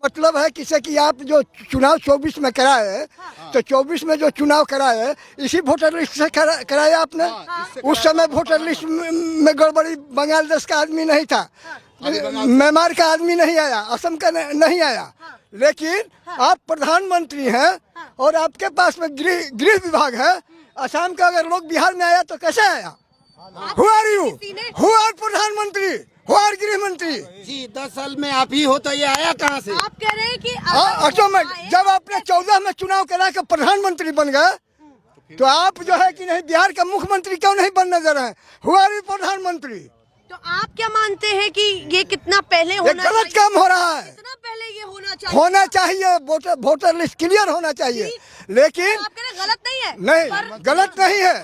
मतलब है किसे कि आप जो चुनाव 24 में कराए, तो 24 में जो चुनाव कराए इसी वोटर लिस्ट से कराए आपने। उस समय वोटर लिस्ट में गड़बड़ी, बांग्लादेश का आदमी नहीं था, म्यांमार का आदमी नहीं आया, असम का नहीं आया, लेकिन आप प्रधानमंत्री हैं और आपके पास में गृह विभाग है। असम का अगर लोग बिहार में आया तो कैसे आया? Who are you? Who are प्रधानमंत्री? हु आर गृह मंत्री? जी 10 साल में आप ही हो तो ये आया कहाँ से? आप कह रहे हैं कि ऑटोमेटिक जब आपने 14 में चुनाव करा के प्रधानमंत्री बन गए, तो आप जो है कि नहीं बिहार का मुख्यमंत्री क्यों नहीं बनने दे रहे हैं? हु आर यू प्रधानमंत्री? तो आप क्या मानते हैं कि ये कितना पहले होना चाहिए? गलत काम हो रहा है। कितना पहले ये होना चाहिए? वोटर लिस्ट क्लियर होना चाहिए, लेकिन तो आप कह रहे हैं गलत नहीं है? नहीं, गलत नहीं है,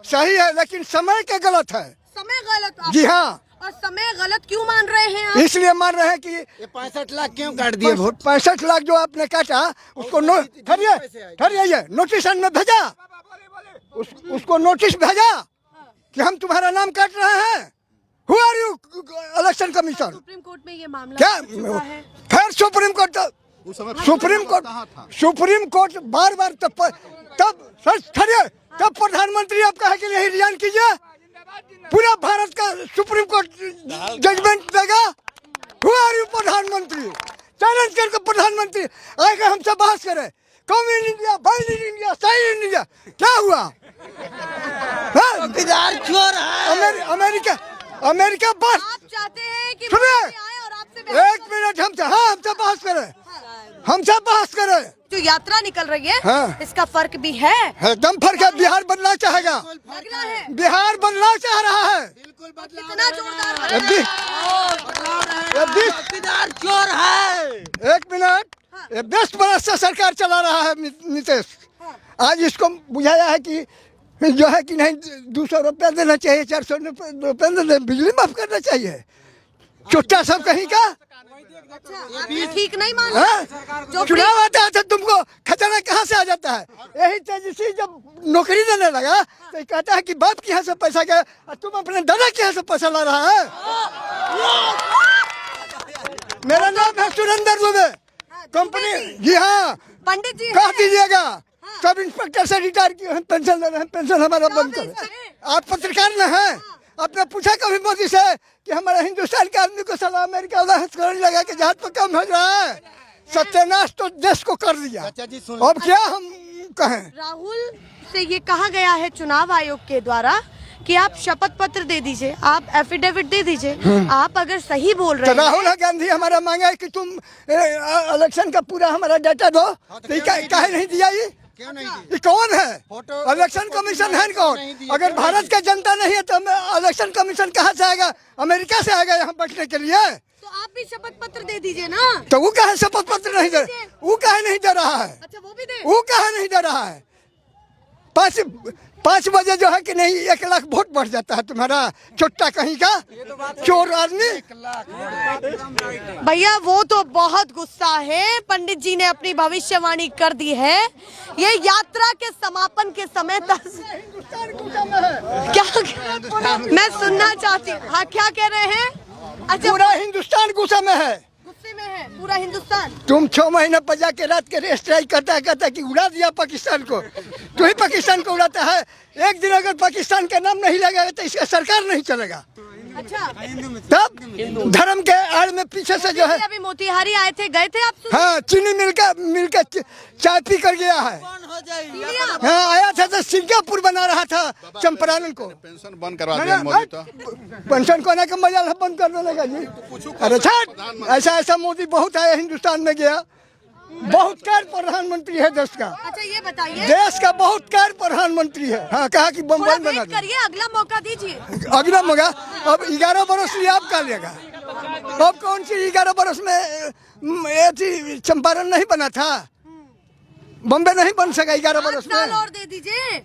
सही है, लेकिन समय के गलत है। समय गलत? जी हाँ। और समय गलत क्यों मान रहे हैं आप? इसलिए मान रहे हैं कि ये 65 लाख क्यों काट दिए वोट? 65 लाख जो आपने काटा उसको ठहरिए नोटिस में भेजा, उसको नोटिस भेजा कि हम तुम्हारा नाम काट रहे हैं। Who are you election commission? Supreme court में ये मामला क्या है। फिर सुप्रीम कोर्ट बार तब प्रधानमंत्री आप कहे कि नहीं रिजाइन कीजिए, पूरा भारत का सुप्रीम कोर्ट जजमेंट देगा। हु आर यू प्रधानमंत्री? चैलेंज करके प्रधानमंत्री आएगा हमसे बहस करे, come in India, ban in India, सही इन इंडिया, क्या हुआ? अमेरिका बस आप चाहते हैं कि सुनिए, आए और आपसे एक मिनट हमसे बहस करे। जो यात्रा निकल रही है, हाँ। इसका फर्क भी है। एकदम फर्क है। बिहार बनना चाहेगा, लगना है बिहार बनना चाह रहा है। कितना जोरदार चोर है। एक मिनट, ये बेस्ट बरस से सरकार चला रहा है नीतीश। आज इसको बुझाया है कि जो है कि नहीं 200 रुपया देना चाहिए, 400 रुपया देना, बिजली माफ करना चाहिए। चुट्टा सब कहीं का। ये ठीक नहीं मान जो चुनाव आता है तो तुमको खजाना कहाँ से आ जाता है? यही तेजस्वी जब नौकरी देने लगा तो कहता है कि बाप के यहाँ से पैसा गया और तुम अपने दादा के यहाँ से पैसा ला रहा है। मेरा नाम है सुरेंद्र दुबे, कंपनी। जी हाँ, पंडित जी कह दीजिएगा। सब इंस्पेक्टर से रिटायर किए हैं, पेंशन ले रहे हैं, पेंशन हमारा बंद करो। आप पत्रकार न हैं? आपने पूछा कभी मोदी से कि हमारे हिंदुस्तान के आदमी को साला अमेरिका वाला लगा के जहाज पर कम भेज रहा है? सत्यानाश तो देश को कर दिया। अब क्या हम कहें? राहुल से ये कहा गया है चुनाव आयोग के द्वारा कि आप शपथ पत्र दे दीजिए, आप एफिडेविट दे दीजिए। आप अगर सही बोल रहे हैं, राहुल गांधी हमारा मांगा है कि तुम इलेक्शन का पूरा हमारा डाटा दो, तो काहे नहीं दिया? क्यों नहीं दी? ये कौन है? इलेक्शन कमीशन है कौन? अगर भारत का जनता नहीं है तो इलेक्शन कमीशन कहाँ से आएगा? अमेरिका से आएगा यहाँ बैठने के लिए? तो आप भी शपथ पत्र दे दीजिए ना। तो वो कहे शपथ पत्र नहीं दे, वो कहे नहीं दे रहा है? अच्छा, वो भी दे। वो कहे नहीं दे रहा है? 5 बजे जो है कि नहीं 1 लाख वोट बढ़ जाता है तुम्हारा चुट्टा कहीं का चोर आदमी। भैया वो तो बहुत गुस्सा है। पंडित जी ने अपनी भविष्यवाणी कर दी है। ये यात्रा के समापन के समय क्या मैं सुनना चाहती हूँ। हाँ, क्या कह रहे हैं? अच्छा, पूरा हिंदुस्तान गुस्से में है। गुस्से में है पूरा हिंदुस्तान। तुम 6 महीने पर जाके रात के स्ट्राइक कहता है कि उड़ा दिया पाकिस्तान को। तू ही पाकिस्तान को उड़ाता है। एक दिन अगर पाकिस्तान का नाम नहीं लगेगा तो इसका सरकार नहीं चलेगा। अच्छा, तब धर्म के आड़ में पीछे से जो है। अभी मोतिहारी आए थे, गए थे आप? हाँ, चीनी मिल के चाय पी कर गया है। हाँ, आया था तो सिंगापुर बना रहा था चंपारण को। पेंशन बंद करवा दिया मोदी तो। पेंशन को आने का मजा बंद कर देने का जी। अरे छाट, ऐसा मोदी बहुत आया, हिंदुस्तान में गया, बहुत कार प्रधानमंत्री है देश का। अच्छा, ये बताइए, देश का बहुत कार प्रधानमंत्री है। हाँ, कहा कि बम्बई बना दे। करिए, अगला मौका दीजिए। अगला मौका अब 11 बरस लिए आप कर लेगा। अब कौन सी 11 बरस में चंपारण नहीं बना था? बम्बे नहीं बन सका 11 बरस में। और दे दीजिए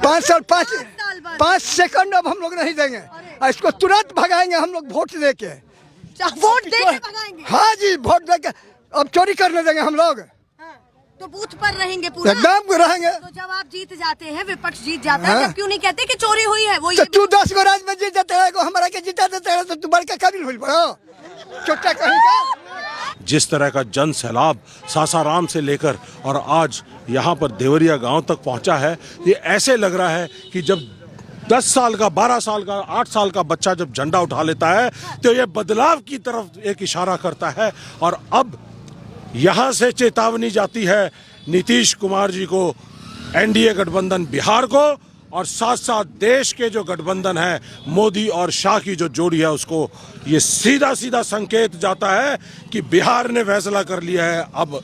5 साल 5 सेकंड अब हम लोग नहीं देंगे। इसको तुरंत भगाएंगे हम लोग वोट दे के। वोट दे के भगाएंगे? हाँ जी, वोट दे के। अब चोरी करने देंगे हम लोग? तो बूथ पर रहेंगे पूरा? एकदम रहेंगे। तो जब आप जीत जाते हैं, विपक्ष जीत जाता है, तब क्यों नहीं कहते कि चोरी हुई है? वो तो तू 10 गो राज्य में जीत जाते है, हमारा के जीता देते है, तो तू बड़का काबिल हुई बड़ो छोटा कहीं का। जिस तरह का जन सैलाब सासाराम से लेकर और आज यहाँ पर देवरिया गांव तक पहुँचा है, ये ऐसे लग रहा है कि जब 10 साल का, 12 साल का, 8 साल का बच्चा जब झंडा उठा लेता है तो ये बदलाव की तरफ एक इशारा करता है। और अब यहाँ से चेतावनी जाती है नीतीश कुमार जी को, एनडीए गठबंधन बिहार को, और साथ साथ देश के जो गठबंधन है मोदी और शाह की जो जोड़ी है उसको ये सीधा सीधा संकेत जाता है कि बिहार ने फैसला कर लिया है, अब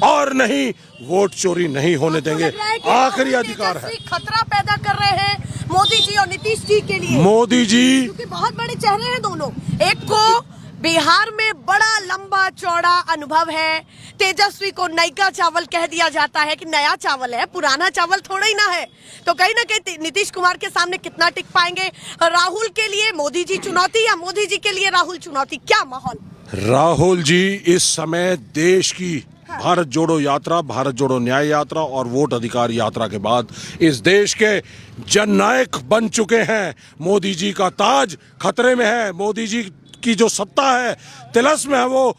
और नहीं, वोट चोरी नहीं होने देंगे, आखिरी अधिकार है। खतरा पैदा कर रहे हैं मोदी जी और नीतीश जी के लिए। मोदी जी, क्योंकि बहुत बड़े चेहरे हैं दोनों, एक को बिहार में बड़ा लंबा चौड़ा अनुभव है, तेजस्वी को नयका चावल कह दिया जाता है कि नया चावल है, पुराना चावल थोड़ा ही ना है। तो कहीं ना कहीं नीतीश कुमार के सामने कितना टिक पाएंगे? राहुल के लिए मोदी जी चुनौती या मोदी जी के लिए राहुल चुनौती? क्या माहौल? राहुल जी इस समय देश की भारत जोड़ो यात्रा, भारत जोड़ो न्याय यात्रा और वोट अधिकार यात्रा के बाद इस देश के जननायक बन चुके हैं। मोदी जी का ताज खतरे में है, मोदी जी की जो सत्ता है तिलस्म में है, वो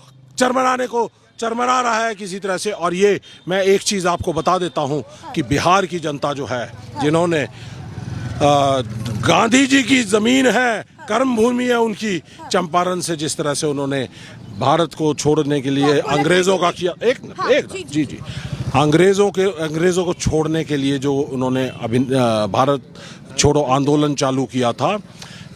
चरमरा रहा है किसी तरह से। और ये मैं एक चीज़ आपको बता देता हूँ कि बिहार की जनता जो है, जिन्होंने गांधी जी की ज़मीन है, कर्म भूमि है उनकी, चंपारण से जिस तरह से उन्होंने भारत को छोड़ने के लिए अंग्रेज़ों का किया, जी अंग्रेज़ों को छोड़ने के लिए जो उन्होंने भारत छोड़ो आंदोलन चालू किया था,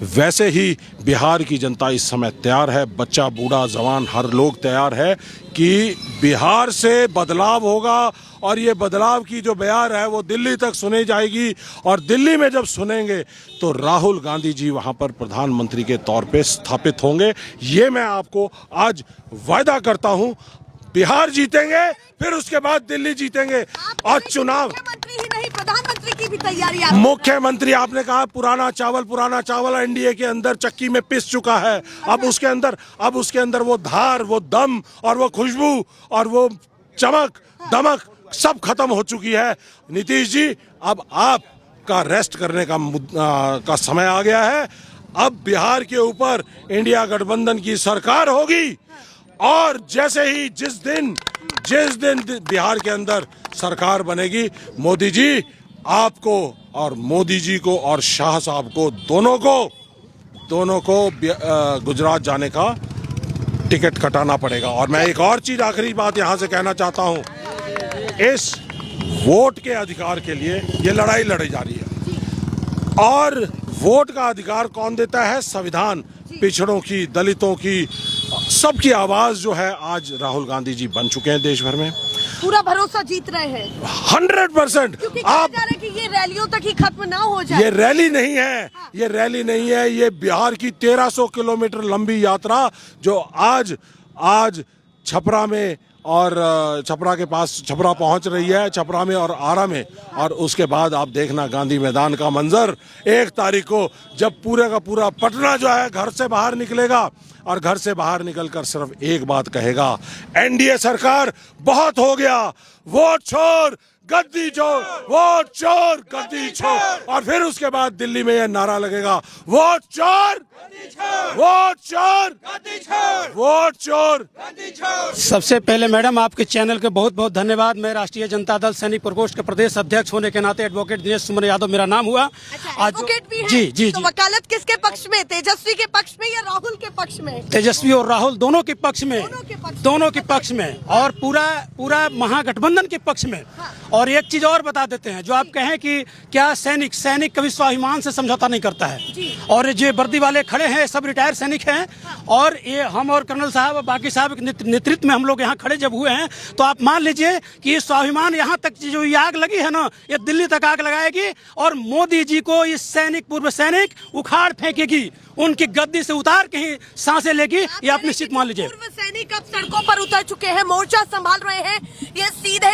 वैसे ही बिहार की जनता इस समय तैयार है, बच्चा बूढ़ा जवान हर लोग तैयार है कि बिहार से बदलाव होगा। और ये बदलाव की जो बयार है वो दिल्ली तक सुनी जाएगी, और दिल्ली में जब सुनेंगे तो राहुल गांधी जी वहाँ पर प्रधानमंत्री के तौर पे स्थापित होंगे। ये मैं आपको आज वायदा करता हूँ, बिहार जीतेंगे, फिर उसके बाद दिल्ली जीतेंगे। और चुनाव मुख्यमंत्री ही नहीं, प्रधानमंत्री की भी तैयारी। मुख्यमंत्री आपने कहा पुराना चावल एनडीए के अंदर चक्की में पिस चुका है। अब उसके अंदर वो धार, वो दम और वो खुशबू और वो चमक दमक सब खत्म हो चुकी है। नीतीश जी, अब आपका रेस्ट करने का समय आ गया है। अब बिहार के ऊपर इंडिया गठबंधन की सरकार होगी, और जैसे ही जिस दिन बिहार के अंदर सरकार बनेगी, मोदी जी आपको और मोदी जी को और शाह साहब को दोनों को गुजरात जाने का टिकट कटाना पड़ेगा। और मैं एक और चीज, आखिरी बात यहां से कहना चाहता हूं, इस वोट के अधिकार के लिए ये लड़ाई लड़ी जा रही है, और वोट का अधिकार कौन देता है? संविधान। पिछड़ों की, दलितों की, सबकी आवाज जो है आज राहुल गांधी जी बन चुके हैं देश भर में। पूरा भरोसा जीत रहे हैं 100%। आप जा रहे हैं कि ये रैलियों तक ही खत्म ना हो जाए। ये रैली नहीं है, ये रैली नहीं है, ये बिहार की 1300 किलोमीटर लंबी यात्रा जो आज छपरा में और छपरा के पास छपरा पहुंच रही है, छपरा में और आरा में। और उसके बाद आप देखना गांधी मैदान का मंजर 1 तारीख को, जब पूरे का पूरा पटना जो है घर से बाहर निकलेगा, और घर से बाहर निकलकर सिर्फ एक बात कहेगा, एनडीए सरकार बहुत हो गया, वोट छोड़ गद्दी छोड़, वोट चोर गद्दी छोड़। और फिर उसके बाद दिल्ली में यह नारा लगेगा, वोट चोर वोट चोर वोट चोर। सबसे पहले मैडम आपके चैनल के बहुत बहुत धन्यवाद। मैं राष्ट्रीय जनता दल सैनिक प्रकोष्ठ के प्रदेश अध्यक्ष होने के नाते एडवोकेट दिनेश सुमन यादव मेरा नाम हुआ। एडवोकेट भी है? जी। तो वकालत किसके पक्ष में, तेजस्वी के पक्ष में या राहुल के पक्ष में? तेजस्वी और राहुल दोनों के पक्ष में और पूरा महागठबंधन के पक्ष में। और एक चीज और बता देते हैं, जो आप कहें कि क्या सैनिक कभी स्वाभिमान से समझौता नहीं करता है, और जो वर्दी वाले खड़े हैं सब रिटायर्ड सैनिक हैं, और ये हम और कर्नल साहब और बाकी साहब के नेतृत्व में हम लोग यहाँ खड़े जब हुए हैं, तो आप मान लीजिए कि ये स्वाभिमान यहाँ तक जो ये आग लगी है ना, ये दिल्ली तक आग लगाएगी, और मोदी जी को ये पूर्व सैनिक उखाड़ फेंकेगी, उनकी गद्दी से उतार के ही सांसें लेगी, ये आप निश्चित मान लीजिए। पूर्व सैनिक अब सड़कों पर उतर चुके हैं, मोर्चा संभाल रहे हैं, ये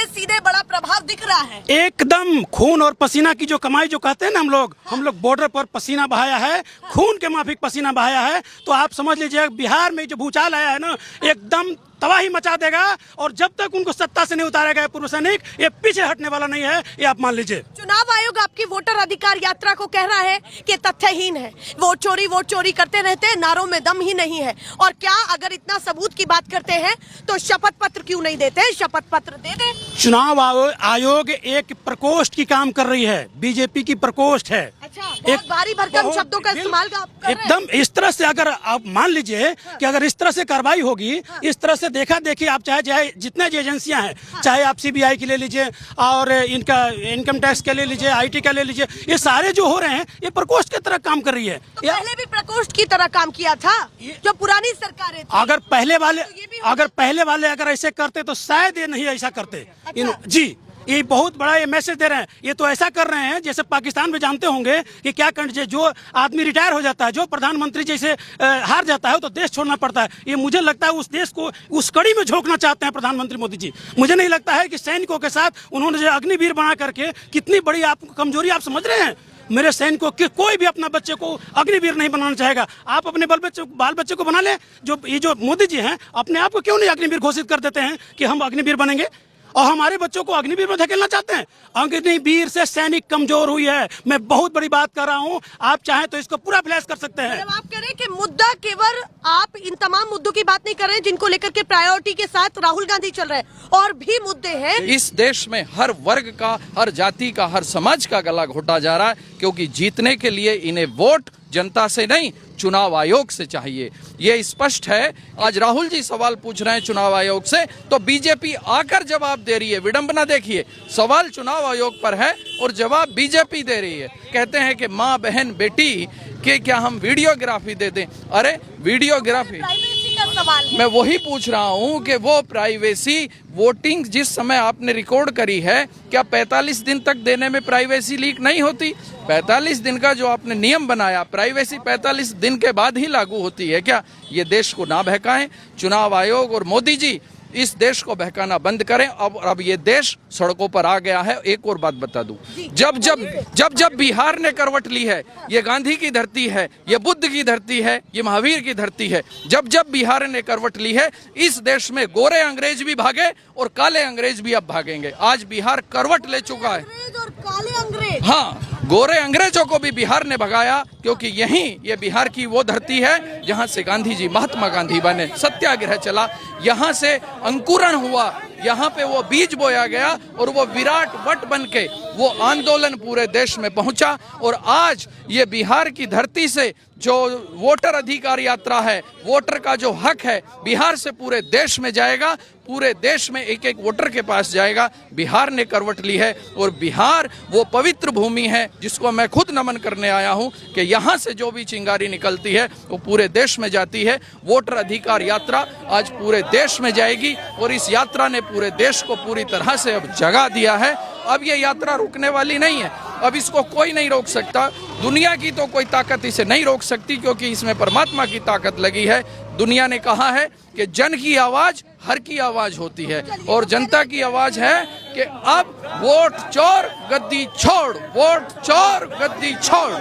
सीधे बड़ा प्रभाव दिख रहा है। एकदम खून और पसीना की जो कमाई जो कहते हैं ना, हम लोग बॉर्डर पर पसीना बहाया है, खून के माफिक पसीना बहाया है। तो आप समझ लीजिए बिहार में जो भूचाल आया है ना, एकदम तबाही मचा देगा, और जब तक उनको सत्ता से नहीं उतारा गया पूर्व सैनिक, ये पीछे हटने वाला नहीं है, ये आप मान लीजिए। चुनाव आयोग आपकी वोटर अधिकार यात्रा को कह रहा है कि तथ्यहीन है, वोट चोरी करते रहते हैं, नारों में दम ही नहीं है। और क्या अगर इतना सबूत की बात करते हैं तो शपथ पत्र क्यों नहीं देते? शपथ पत्र दे दें। चुनाव आयोग एक प्रकोष्ठ की काम कर रही है, बीजेपी की प्रकोष्ठ है। अच्छा, बहुत भारी भरकम शब्दों का इस्तेमाल कर रहे हैं। एकदम इस तरह से अगर आप मान लीजिए कि अगर इस तरह से कार्रवाई होगी, इस तरह से देखा देखिए, आप चाहे जितने जो एजेंसियां हैं, चाहे आप सीबीआई की ले लीजिए और इनका इनकम टैक्स के ले लीजिए, आईटी का ले लीजिए, ये सारे जो हो रहे हैं ये प्रकोष्ठ की तरह काम कर रही है। तो पहले भी प्रकोष्ठ की तरह काम किया था जो पुरानी सरकारें थी। अगर पहले वाले अगर ऐसे करते तो शायद ये नहीं ऐसा करते। जी, ये बहुत बड़ा ये मैसेज दे रहे हैं। ये तो ऐसा कर रहे हैं जैसे पाकिस्तान में जानते होंगे कि क्या करना, जो आदमी रिटायर हो जाता है, जो प्रधानमंत्री जैसे हार जाता है तो देश छोड़ना पड़ता है। ये मुझे लगता है उस देश को उस कड़ी में झोंकना चाहते हैं प्रधानमंत्री मोदी जी। मुझे नहीं लगता है कि सैनिकों के साथ उन्होंने जो अग्निवीर बना करके कितनी बड़ी आप कमजोरी आप समझ रहे हैं। मेरे सैनिकों के कोई भी अपना बच्चे को अग्निवीर नहीं बनाना चाहेगा। आप अपने बाल बच्चे को बना ले। जो मोदी जी हैं अपने आप को क्यों नहीं अग्निवीर घोषित कर देते हैं कि हम अग्निवीर बनेंगे, और हमारे बच्चों को अग्निवीर में धकेलना चाहते हैं। अग्निवीर से सैनिक कमजोर हुई है। मैं बहुत बड़ी बात कर रहा हूं, आप चाहें तो इसको पूरा फ्लैश कर सकते हैं। आप कह रहे हैं कि मुद्दा केवल आप इन तमाम मुद्दों की बात नहीं कर रहे हैं जिनको लेकर के प्रायोरिटी के साथ राहुल गांधी चल रहे हैं, और भी मुद्दे हैं। इस देश में हर वर्ग का, हर जाति का, हर समाज का गला घोटा जा रहा है, क्योंकि जीतने के लिए इन्हें वोट जनता से नहीं चुनाव आयोग से चाहिए। ये स्पष्ट है। आज राहुल जी सवाल पूछ रहे हैं चुनाव आयोग से, तो बीजेपी आकर जवाब दे रही है। विडंबना देखिए, सवाल चुनाव आयोग पर है और जवाब बीजेपी दे रही है। कहते हैं कि माँ बहन बेटी के क्या हम वीडियोग्राफी दे दें? अरे वीडियोग्राफी, मैं वही पूछ रहा हूँ कि वो प्राइवेसी वोटिंग जिस समय आपने रिकॉर्ड करी है, क्या 45 दिन तक देने में प्राइवेसी लीक नहीं होती? 45 दिन का जो आपने नियम बनाया, प्राइवेसी 45 दिन के बाद ही लागू होती है क्या? ये देश को ना बहकाएं। चुनाव आयोग और मोदी जी इस देश को बहकाना बंद करें। अब ये देश सड़कों पर आ गया है। एक और बात बता दूं, जब बिहार ने करवट ली है, ये गांधी की धरती है, ये बुद्ध की धरती है, ये महावीर की धरती है, जब बिहार ने करवट ली है, इस देश में गोरे अंग्रेज भी भागे और काले अंग्रेज भी अब भागेंगे। आज बिहार करवट ले चुका है। और काले अंग्रेज, हाँ, गोरे अंग्रेजों को भी बिहार ने भगाया, क्योंकि यहीं ये बिहार की वो धरती है जहां से गांधी जी, महात्मा गांधी बने, सत्याग्रह चला, यहाँ से अंकुरण हुआ, यहाँ पे वो बीज बोया गया और वो विराट वट बन के वो आंदोलन पूरे देश में पहुंचा। और आज ये बिहार की धरती से जो वोटर अधिकार यात्रा है, वोटर का जो हक है, बिहार से पूरे देश में जाएगा। पूरे देश में एक एक वोटर के पास जाएगा। बिहार ने करवट ली है और बिहार वो पवित्र भूमि है जिसको मैं खुद नमन करने आया हूं कि यहाँ से जो भी चिंगारी निकलती है वो पूरे देश में जाती है। वोटर अधिकार यात्रा आज पूरे देश में जाएगी और इस यात्रा ने पूरे देश को पूरी तरह से अब जगा दिया है। अब ये यात्रा रुकने वाली नहीं है। अब इसको कोई नहीं रोक सकता। दुनिया की तो कोई ताकत इसे नहीं रोक सकती, क्योंकि इसमें परमात्मा की ताकत लगी है। दुनिया ने कहा है कि जन की आवाज हर की आवाज होती है, और जनता की आवाज है कि अब वोट चोर गद्दी छोड़, वोट चोर गद्दी छोड़।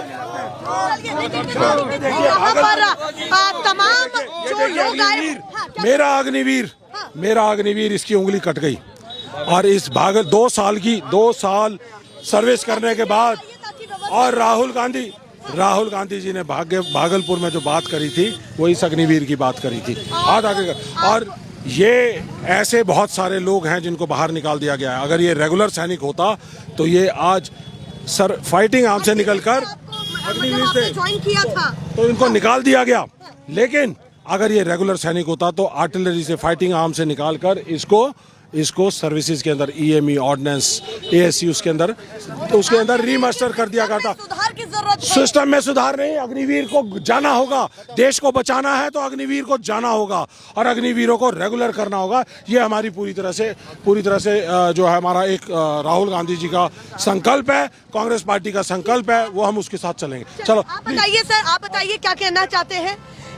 तमाम जो लोग आए, मेरा अग्निवीर इसकी उंगली कट गई। और इस 2 साल सर्विस करने के बाद, और राहुल गांधी जी ने भागलपुर में जो बात करी थी वो इस अग्निवीर की बात करी थी। और ये ऐसे बहुत सारे लोग हैं जिनको बाहर निकाल दिया गया है। अगर ये रेगुलर सैनिक होता तो ये आज फाइटिंग आर्म से निकलकर अग्निवीर से ज्वाइन किया था तो इनको निकाल दिया गया। लेकिन अगर ये रेगुलर सैनिक होता तो आर्टिलरी से, फाइटिंग आर्म से निकालकर इसको सर्विसेज के अंदर, ईएमई, ऑर्डिनेंस, एएससी उसके अंदर रीमास्टर कर दिया करता। सुधार की जरूरत है। सिस्टम में सुधार नहीं, अग्निवीर को जाना होगा। देश को बचाना है तो अग्निवीर को जाना होगा और अग्निवीरों को रेगुलर करना होगा। ये हमारी पूरी तरह से जो है हमारा एक राहुल गांधी जी का संकल्प है, कांग्रेस पार्टी का संकल्प है, वो हम उसके साथ चलेंगे। चलो आप बताइए सर, आप बताइए क्या कहना चाहते हैं।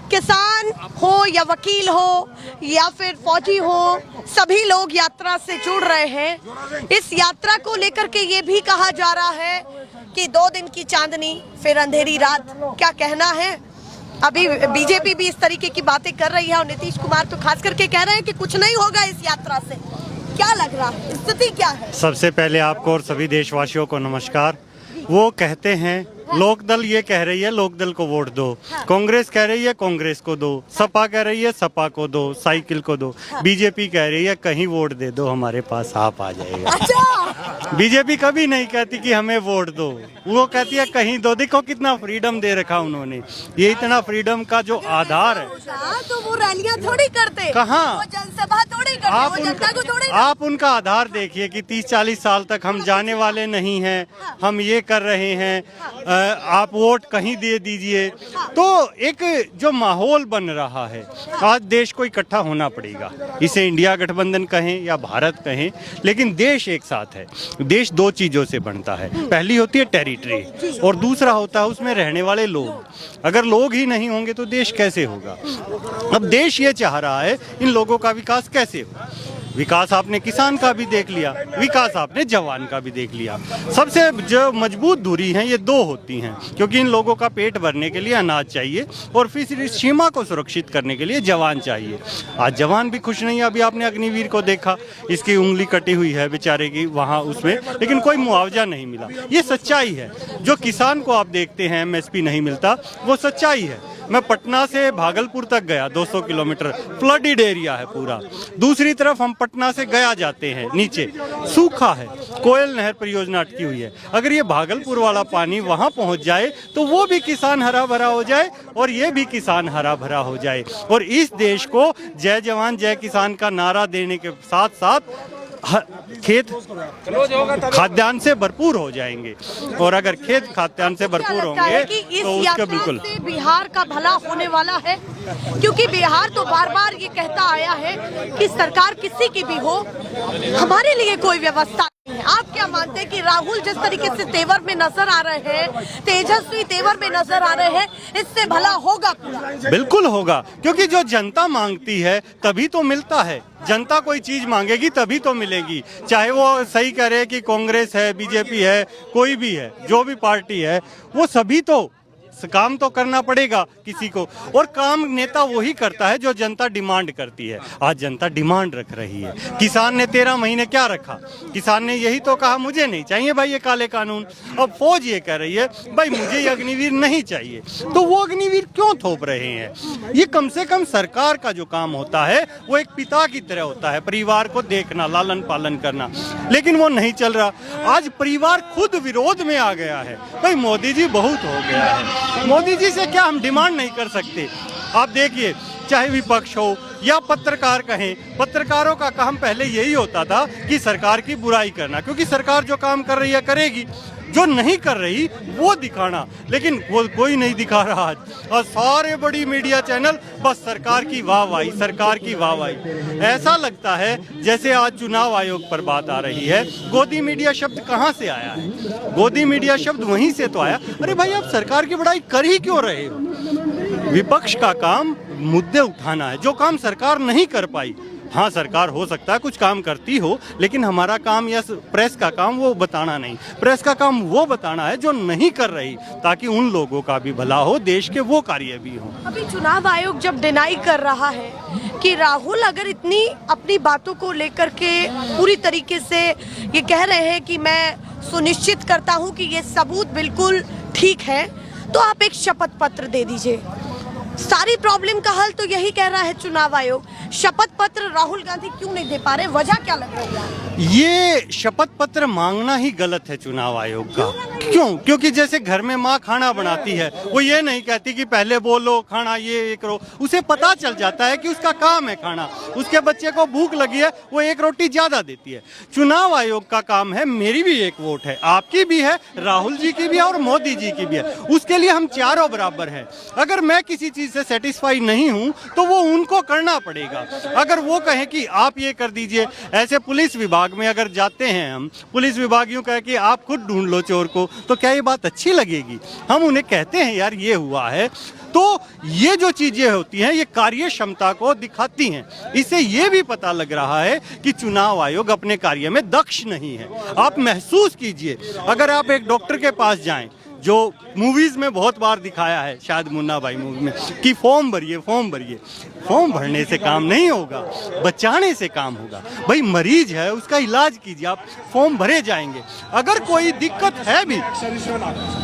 किसान हो या वकील हो या फिर फौजी हो, सभी लोग यात्रा से जुड़ रहे हैं। इस यात्रा को लेकर के ये भी कहा जा रहा है कि 2 दिन की चांदनी फिर अंधेरी रात। क्या कहना है? अभी बीजेपी भी इस तरीके की बातें कर रही है और नीतीश कुमार तो खास करके कह रहे हैं कि कुछ नहीं होगा इस यात्रा से। क्या लग रहा है, स्थिति क्या है? सबसे पहले आपको और सभी देशवासियों को नमस्कार। वो कहते हैं लोकदल ये कह रही है लोकदल को वोट दो, कांग्रेस कह रही है कांग्रेस को दो, सपा कह रही है सपा को दो, साइकिल को दो, बीजेपी कह रही है कहीं वोट दे दो हमारे पास आप आ जाएगा। अच्छा, बीजेपी कभी नहीं कहती कि हमें वोट दो, वो कहती है कहीं दो। देखो कितना फ्रीडम दे रखा उन्होंने, ये इतना फ्रीडम का जो आधार है। तो वो रैलियां थोड़ी करते, कहाँ? वो जनसभा थोड़ी करते, वो जनता को थोड़ी। आप उनका आधार देखिए कि 30-40 साल तक हम जाने वाले नहीं हैं, हम ये कर रहे हैं, आप वोट कहीं दे दीजिए। तो एक जो माहौल बन रहा है, आज देश को इकट्ठा होना पड़ेगा। इसे इंडिया गठबंधन कहें या भारत कहें, लेकिन देश एक साथ है। देश दो चीजों से बनता है, पहली होती है टेरिटरी और दूसरा होता है उसमें रहने वाले लोग। अगर लोग ही नहीं होंगे तो देश कैसे होगा? अब देश ये चाह रहा है इन लोगों का विकास कैसे हो। विकास आपने किसान का भी देख लिया, विकास आपने जवान का भी देख लिया। सबसे जो मजबूत दूरी है ये दो होती हैं, क्योंकि इन लोगों का पेट भरने के लिए अनाज चाहिए और फिर इस सीमा को सुरक्षित करने के लिए जवान चाहिए। आज जवान भी खुश नहीं है। अभी आपने अग्निवीर को देखा, इसकी उंगली कटी हुई है बेचारे की वहाँ उसमें, लेकिन कोई मुआवजा नहीं मिला। ये सच्चाई है। जो किसान को आप देखते हैं MSP नहीं मिलता, वो सच्चाई है। मैं पटना से भागलपुर तक गया, 200 किलोमीटर फ्लडेड एरिया है पूरा। दूसरी तरफ हम पटना से गया जाते हैं, नीचे सूखा है, कोयल नहर परियोजना अटकी हुई है। अगर ये भागलपुर वाला पानी वहाँ पहुँच जाए तो वो भी किसान हरा भरा हो जाए और ये भी किसान हरा भरा हो जाए और इस देश को जय जवान जय किसान का नारा देने के साथ साथ खेत खाद्यान्न से भरपूर हो जाएंगे। और अगर खेत खाद्यान्न से भरपूर होंगे तो उसके बिल्कुल से बिहार का भला होने वाला है, क्योंकि बिहार तो बार बार ये कहता आया है कि सरकार किसी की भी हो, हमारे लिए कोई व्यवस्था नहीं है। आप क्या मानते हैं कि राहुल जिस तरीके से तेवर में नजर आ रहे हैं, तेजस्वी तेवर में नजर आ रहे हैं, इससे भला होगा पूरा? बिल्कुल होगा, क्योंकि जो जनता मांगती है तभी तो मिलता है। जनता कोई चीज मांगेगी तभी तो मिलेगी। चाहे वो सही कह रहे कि कांग्रेस है, बीजेपी है, कोई भी है, जो भी पार्टी है, वो सभी तो काम तो करना पड़ेगा किसी को, और काम नेता वही करता है जो जनता डिमांड करती है। आज जनता डिमांड रख रही है। किसान ने 13 महीने क्या रखा? किसान ने यही तो कहा मुझे नहीं चाहिए भाई ये काले कानून। अब फौज ये कह रही है भाई मुझे ये अग्निवीर नहीं चाहिए, तो वो अग्निवीर क्यों थोप रहे हैं? ये कम से कम सरकार का जो काम होता है वो एक पिता की तरह होता है, परिवार को देखना, लालन पालन करना, लेकिन वो नहीं चल रहा। आज परिवार खुद विरोध में आ गया है। भाई मोदी जी बहुत हो गया है, मोदी जी से क्या हम डिमांड नहीं कर सकते? आप देखिए, चाहे विपक्ष हो या पत्रकार कहें, पत्रकारों का काम पहले यही होता था कि सरकार की बुराई करना, क्योंकि सरकार जो काम कर रही है करेगी, जो नहीं कर रही वो दिखाना, लेकिन वो कोई नहीं दिखा रहा आज। और सारे बड़ी मीडिया चैनल बस सरकार की वाहवाही, सरकार की वाहवाही। ऐसा लगता है जैसे आज चुनाव आयोग पर बात आ रही है। गोदी मीडिया शब्द कहाँ से आया है? गोदी मीडिया शब्द वहीं से तो आया। अरे भाई आप सरकार की बड़ाई कर ही क्यों रहे हो? विपक्ष का काम मुद्दे उठाना है, जो काम सरकार नहीं कर पाई। हाँ, सरकार हो सकता है कुछ काम करती हो, लेकिन हमारा काम या प्रेस का काम वो बताना नहीं। प्रेस का काम वो बताना है जो नहीं कर रही, ताकि उन लोगों का भी भला हो, देश के वो कार्य भी हो। अभी चुनाव आयोग जब डिनाई कर रहा है कि राहुल अगर इतनी अपनी बातों को लेकर के पूरी तरीके से ये कह रहे हैं कि मैं सुनिश्चित करता हूं कि ये सबूत बिल्कुल ठीक है, तो आप एक शपथ पत्र दे दीजिए। सारी प्रॉब्लम का हल तो यही कह रहा है चुनाव आयोग। शपथ पत्र राहुल गांधी क्यों नहीं दे पा रहे? वजह क्या लग रही है? ये शपथ पत्र मांगना ही गलत है चुनाव आयोग का। क्यों? क्योंकि जैसे घर में माँ खाना बनाती है, वो ये नहीं कहती कि पहले बोलो खाना ये करो। उसे पता चल जाता है कि उसका काम है खाना, उसके बच्चे को भूख लगी है, वो एक रोटी ज्यादा देती है। चुनाव आयोग का काम है, मेरी भी एक वोट है, आपकी भी है, राहुल जी की भी है और मोदी जी की भी है। उसके लिए हम चारों बराबर हैं। अगर मैं किसी चीज से सेटिस्फाई नहीं हूं तो वो उनको करना पड़ेगा। अगर वो कहें कि आप ये कर दीजिए, ऐसे पुलिस विभाग में अगर जाते हैं हम, पुलिस विभाग यूं कहे कि आप खुद ढूंढ लो चोर को, तो क्या ये बात अच्छी लगेगी? हम उन्हें कहते हैं यार ये हुआ है। तो ये जो चीजें होती हैं ये कार्य क्षमता को दिखाती हैं। इससे ये भी पता लग रहा है कि चुनाव आयोग अपने कार्य में दक्ष नहीं है। आप महसूस कीजिए, अगर आप एक डॉक्टर के पास जाएं जो मूवीज में बहुत बार दिखाया है, शायद मुन्ना भाई मूवी में, कि फॉर्म भरिए फॉर्म भरिए। फॉर्म भरने से काम नहीं होगा, बचाने से काम होगा। भाई मरीज है, उसका इलाज कीजिए, आप फॉर्म भरे जाएंगे। अगर कोई दिक्कत है भी,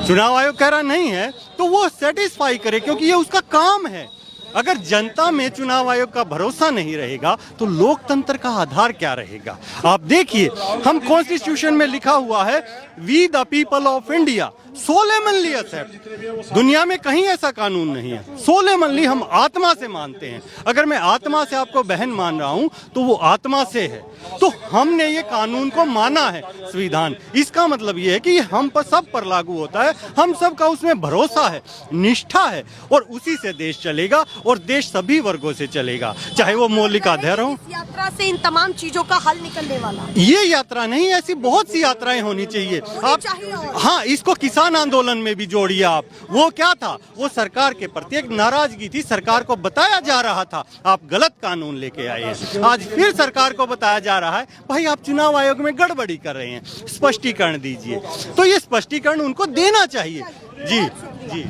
चुनाव आयोग कह रहा नहीं है, तो वो सेटिस्फाई करे, क्योंकि ये उसका काम है। अगर जनता में चुनाव आयोग का भरोसा नहीं रहेगा तो लोकतंत्र का आधार क्या रहेगा? आप देखिए, हम कॉन्स्टिट्यूशन में लिखा हुआ है, we the people of India solemnly accept. दुनिया में कहीं ऐसा कानून नहीं है। सोलेमनली हम आत्मा से मानते हैं। अगर मैं आत्मा से आपको बहन मान रहा हूं तो वो आत्मा से है। तो हमने ये कानून को माना है, संविधान। इसका मतलब ये है कि हम पर सब पर लागू होता है, हम सब का उसमें भरोसा है, निष्ठा है, और उसी से देश चलेगा, और देश सभी वर्गों से चलेगा, चाहे वो मौलिक आधार हो। इस यात्रा से इन तमाम चीजों का हल निकलने वाला ये यात्रा नहीं, ऐसी बहुत सी यात्राएं होनी चाहिए। आप हाँ, इसको किसान आंदोलन में भी जोड़िए आप। वो क्या था? वो सरकार के प्रति एक नाराजगी थी। सरकार को बताया जा रहा था आप गलत कानून लेके आए हैं। आज फिर सरकार को बताया जा रहा है, भाई आप चुनाव आयोग में गड़बड़ी कर रहे हैं, स्पष्टीकरण दीजिए। तो ये स्पष्टीकरण उनको देना चाहिए। जी जी।